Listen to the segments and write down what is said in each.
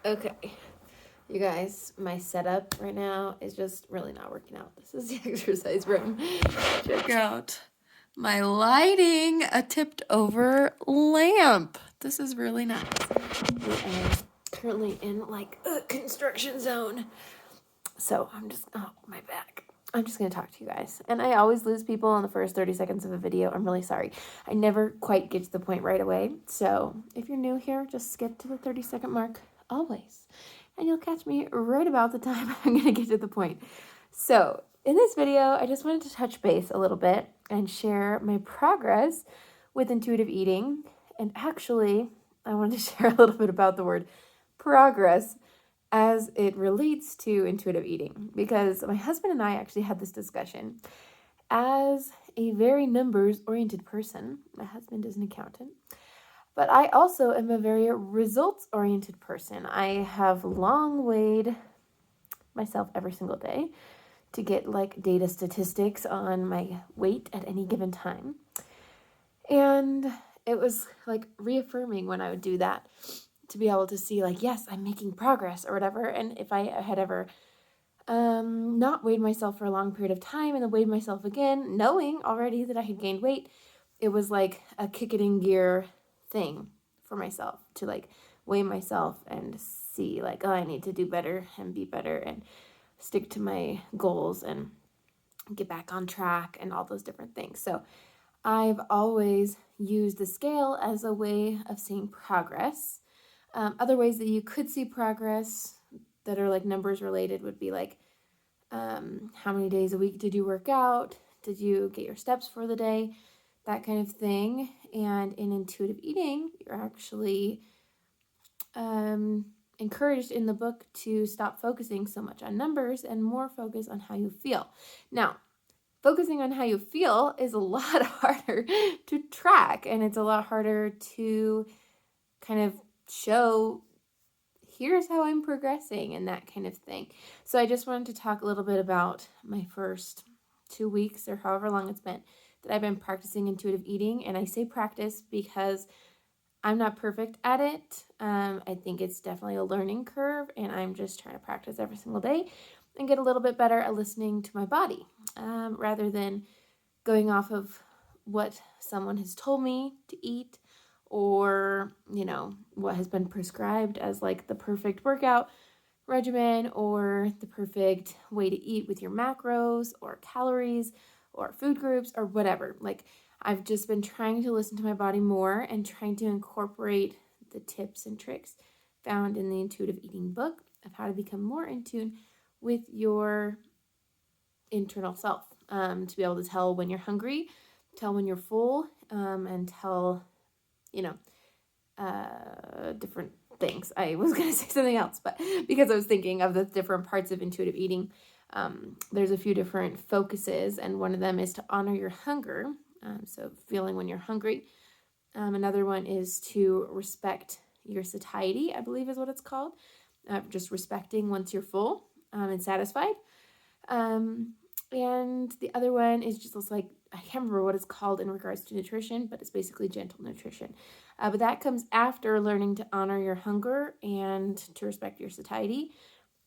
Okay, you guys, my setup right now is just really not working out. This is the exercise room. Check out my lighting, a tipped over lamp. This is really nice. We are currently in like a construction zone. So my back. I'm just going to talk to you guys. And I always lose people in the first 30 seconds of a video. I'm really sorry. I never quite get to the point right away. So if you're new here, just skip to the 30-second mark always. And you'll catch me right about the time I'm going to get to the point. So in this video, I just wanted to touch base a little bit and share my progress with intuitive eating. And actually, I wanted to share a little bit about the word progress as it relates to intuitive eating, because my husband and I actually had this discussion. As a very numbers-oriented person, my husband is an accountant, but I also am a very results-oriented person. I have long weighed myself every single day to get like data statistics on my weight at any given time. And it was like reaffirming when I would do that, to be able to see like, yes, I'm making progress or whatever. And if I had ever not weighed myself for a long period of time and then weighed myself again, knowing already that I had gained weight, it was like a kick it in gear thing for myself to like weigh myself and see like, oh, I need to do better and be better and stick to my goals and get back on track and all those different things. So I've always used the scale as a way of seeing progress. Other ways that you could see progress that are like numbers related would be like, how many days a week did you work out? Did you get your steps for the day? That kind of thing. And in intuitive eating, you're actually encouraged in the book to stop focusing so much on numbers and more focus on how you feel. Now, focusing on how you feel is a lot harder to track, and it's a lot harder to kind of show, here's how I'm progressing and that kind of thing. So I just wanted to talk a little bit about my first 2 weeks or however long it's been that I've been practicing intuitive eating. And I say practice because I'm not perfect at it. I think it's definitely a learning curve, and I'm just trying to practice every single day and get a little bit better at listening to my body, rather than going off of what someone has told me to eat, or, what has been prescribed as like the perfect workout regimen or the perfect way to eat with your macros or calories or food groups or whatever. Like, I've just been trying to listen to my body more and trying to incorporate the tips and tricks found in the intuitive eating book of how to become more in tune with your internal self, to be able to tell when you're hungry, tell when you're full, and tell, different things. I was going to say something else, but because I was thinking of the different parts of intuitive eating, there's a few different focuses, and one of them is to honor your hunger. So feeling when you're hungry. Another one is to respect your satiety, I believe is what it's called. Just respecting once you're full and satisfied. And the other one is just like, I can't remember what it's called in regards to nutrition, but it's basically gentle nutrition. But that comes after learning to honor your hunger and to respect your satiety,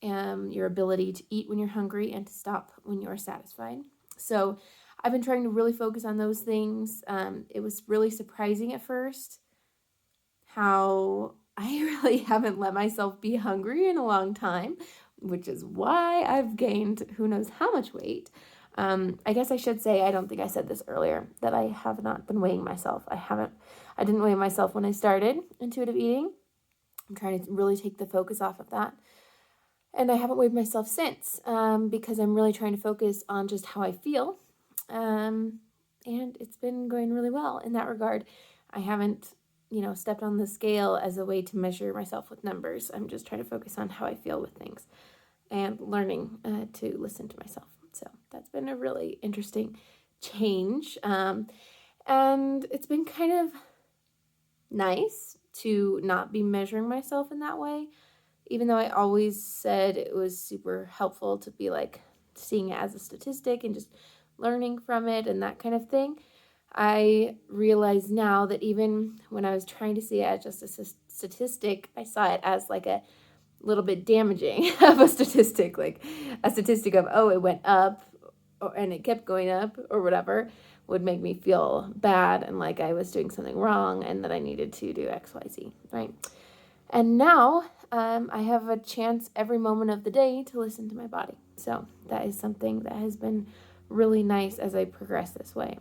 your ability to eat when you're hungry and to stop when you're satisfied. So I've been trying to really focus on those things. It was really surprising at first how I really haven't let myself be hungry in a long time, which is why I've gained who knows how much weight. I guess I should say, I don't think I said this earlier, that I have not been weighing myself. I didn't weigh myself when I started intuitive eating. I'm trying to really take the focus off of that. And I haven't weighed myself since, because I'm really trying to focus on just how I feel. And it's been going really well in that regard. I haven't, stepped on the scale as a way to measure myself with numbers. I'm just trying to focus on how I feel with things and learning to listen to myself. So that's been a really interesting change. And it's been kind of nice to not be measuring myself in that way, even though I always said it was super helpful to be like seeing it as a statistic and just learning from it and that kind of thing. I realize now that even when I was trying to see it as just a statistic, I saw it as like a little bit damaging of a statistic, like a statistic of, oh, it went up and it kept going up or whatever, would make me feel bad and like I was doing something wrong and that I needed to do XYZ, right? And now I have a chance every moment of the day to listen to my body. So that is something that has been really nice as I progress this way.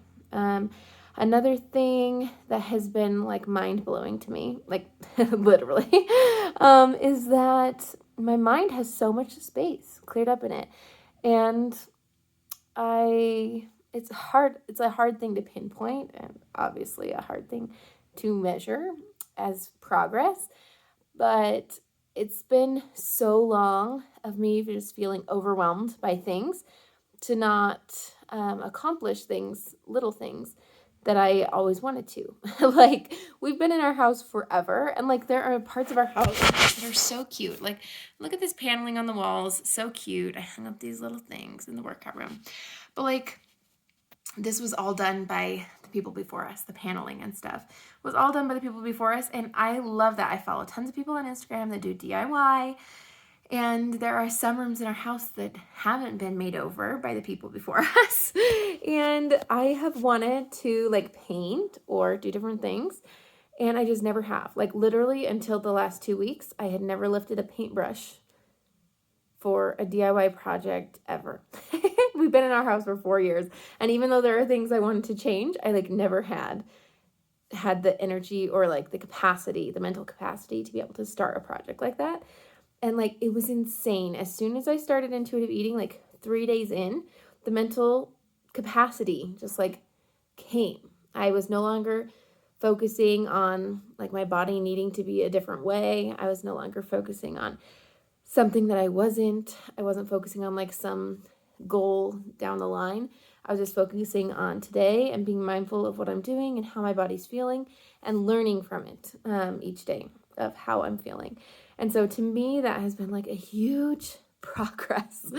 Another thing that has been like mind-blowing to me, like literally, is that my mind has so much space cleared up in it. And it's a hard thing to pinpoint and obviously a hard thing to measure as progress, but it's been so long of me just feeling overwhelmed by things to not accomplish things, little things that I always wanted to. Like, we've been in our house forever, and like there are parts of our house that are so cute. Like, look at this paneling on the walls, so cute. I hung up these little things in the workout room. But like, this was all done by the people before us. The paneling and stuff was all done by the people before us, and I love that. I follow tons of people on Instagram that do DIY, and there are some rooms in our house that haven't been made over by the people before us. And I have wanted to like paint or do different things, and I just never have. Like, literally until the last 2 weeks, I had never lifted a paintbrush for a DIY project ever. We've been in our house for 4 years, and even though there are things I wanted to change, I like never had the energy or like the capacity, the mental capacity to be able to start a project like that. And like, it was insane. As soon as I started intuitive eating, like 3 days in, the mental capacity just like came. I was no longer focusing on like my body needing to be a different way. I was no longer focusing on something that I wasn't focusing on like some goal down the line. I was just focusing on today and being mindful of what I'm doing and how my body's feeling and learning from it each day of how I'm feeling. And so to me, that has been like a huge progress,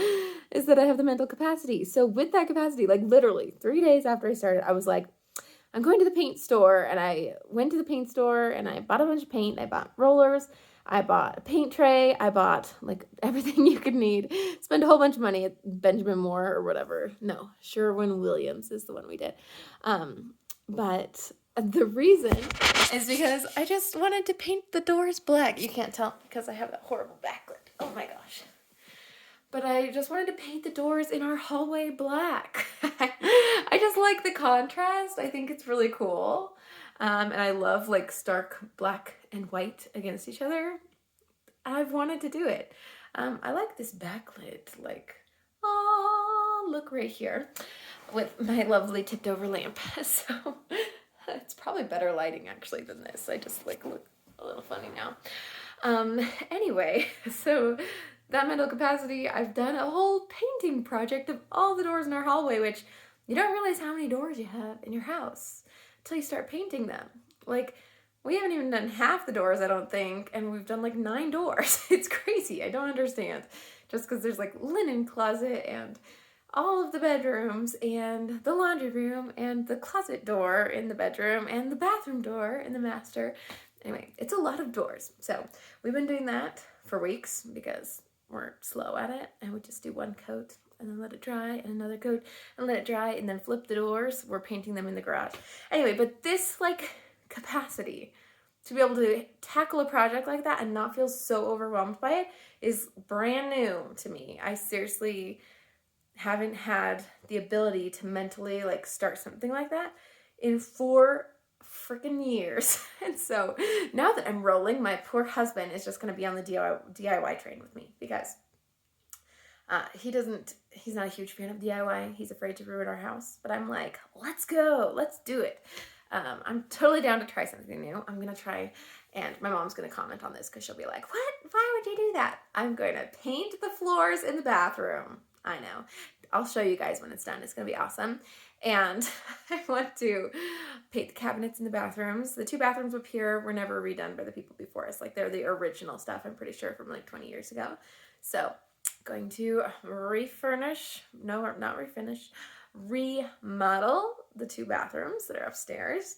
is that I have the mental capacity. So with that capacity, like literally 3 days after I started, I was like, I'm going to the paint store. And I went to the paint store and I bought a bunch of paint. I bought rollers. I bought a paint tray. I bought like everything you could need. Spent a whole bunch of money at Benjamin Moore or whatever. No, Sherwin-Williams is the one we did. But the reason is because I just wanted to paint the doors black. You can't tell because I have that horrible backlit. Oh my gosh. But I just wanted to paint the doors in our hallway black. I just like the contrast. I think it's really cool. And I love like stark black and white against each other. I've wanted to do it. I like this backlit, like, oh, look right here with my lovely tipped over lamp. So it's probably better lighting actually than this. I just like look a little funny now. Anyway, so that mental capacity, I've done a whole painting project of all the doors in our hallway, which you don't realize how many doors you have in your house until you start painting them. Like, we haven't even done half the doors, I don't think, and we've done like 9 doors. It's crazy. I don't understand. Just because there's like linen closet and all of the bedrooms and the laundry room and the closet door in the bedroom and the bathroom door in the master. Anyway, it's a lot of doors. So we've been doing that for weeks because we're slow at it, and we just do one coat and then let it dry and another coat and let it dry and then flip the doors. We're painting them in the garage. Anyway, but this like capacity to be able to tackle a project like that and not feel so overwhelmed by it is brand new to me. I seriously haven't had the ability to mentally like start something like that in 4 freaking years. And so now that I'm rolling, my poor husband is just going to be on the DIY train with me because he's not a huge fan of DIY. He's afraid to ruin our house, but I'm like, let's go, let's do it. I'm totally down to try something new. I'm going to try, and my mom's going to comment on this because she'll be like, what? Why would you do that? I'm going to paint the floors in the bathroom. I know. I'll show you guys when it's done. It's going to be awesome. And I want to paint the cabinets in the bathrooms. The 2 bathrooms up here were never redone by the people before us. Like, they're the original stuff, I'm pretty sure, from like 20 years ago. So going to remodel the 2 bathrooms that are upstairs.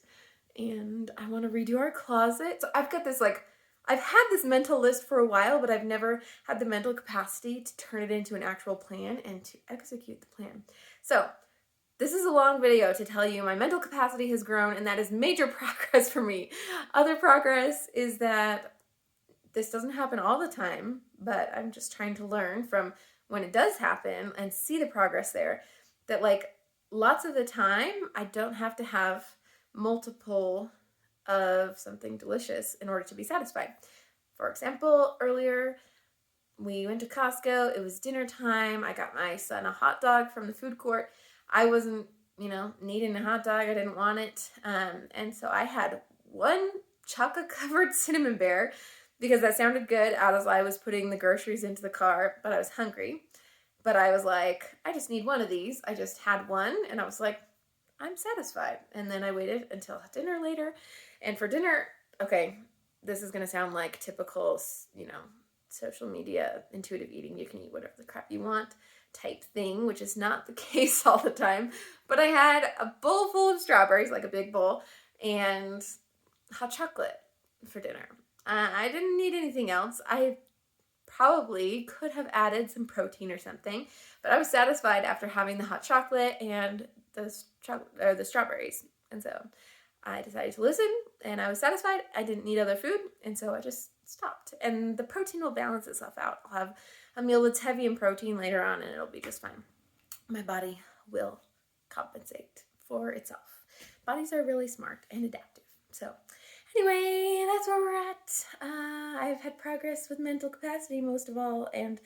And I want to redo our closet. So I've got this like I've had this mental list for a while, but I've never had the mental capacity to turn it into an actual plan and to execute the plan. So this is a long video to tell you my mental capacity has grown, and that is major progress for me. Other progress is that this doesn't happen all the time, but I'm just trying to learn from when it does happen and see the progress there, that like lots of the time I don't have to have multiple of something delicious in order to be satisfied. For example, earlier we went to Costco. It was dinner time. I got my son a hot dog from the food court. I wasn't, needing a hot dog. I didn't want it. And so I had one chocolate covered cinnamon bear because that sounded good as I was putting the groceries into the car, but I was hungry. But I was like, I just need one of these. I just had one and I was like, I'm satisfied. And then I waited until dinner later. And for dinner, okay, this is going to sound like typical, social media intuitive eating. You can eat whatever the crap you want type thing, which is not the case all the time. But I had a bowl full of strawberries, like a big bowl, and hot chocolate for dinner. I didn't need anything else. I probably could have added some protein or something, but I was satisfied after having the hot chocolate and the strawberries. And so I decided to listen, and I was satisfied. I didn't need other food, and so I just stopped. And the protein will balance itself out. I'll have a meal that's heavy in protein later on, and it'll be just fine. My body will compensate for itself. Bodies are really smart and adaptive. So anyway, that's where we're at. I've had progress with mental capacity most of all, and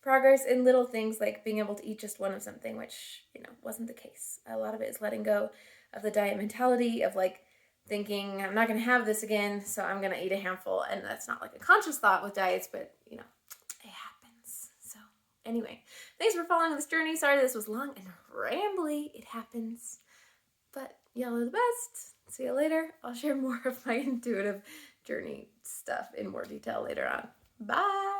progress in little things like being able to eat just one of something, which, wasn't the case. A lot of it is letting go of the diet mentality of like thinking I'm not going to have this again, so I'm going to eat a handful. And that's not like a conscious thought with diets, but, it happens. So anyway, thanks for following this journey. Sorry this was long and rambly. It happens. But y'all are the best. See you later. I'll share more of my intuitive journey stuff in more detail later on. Bye.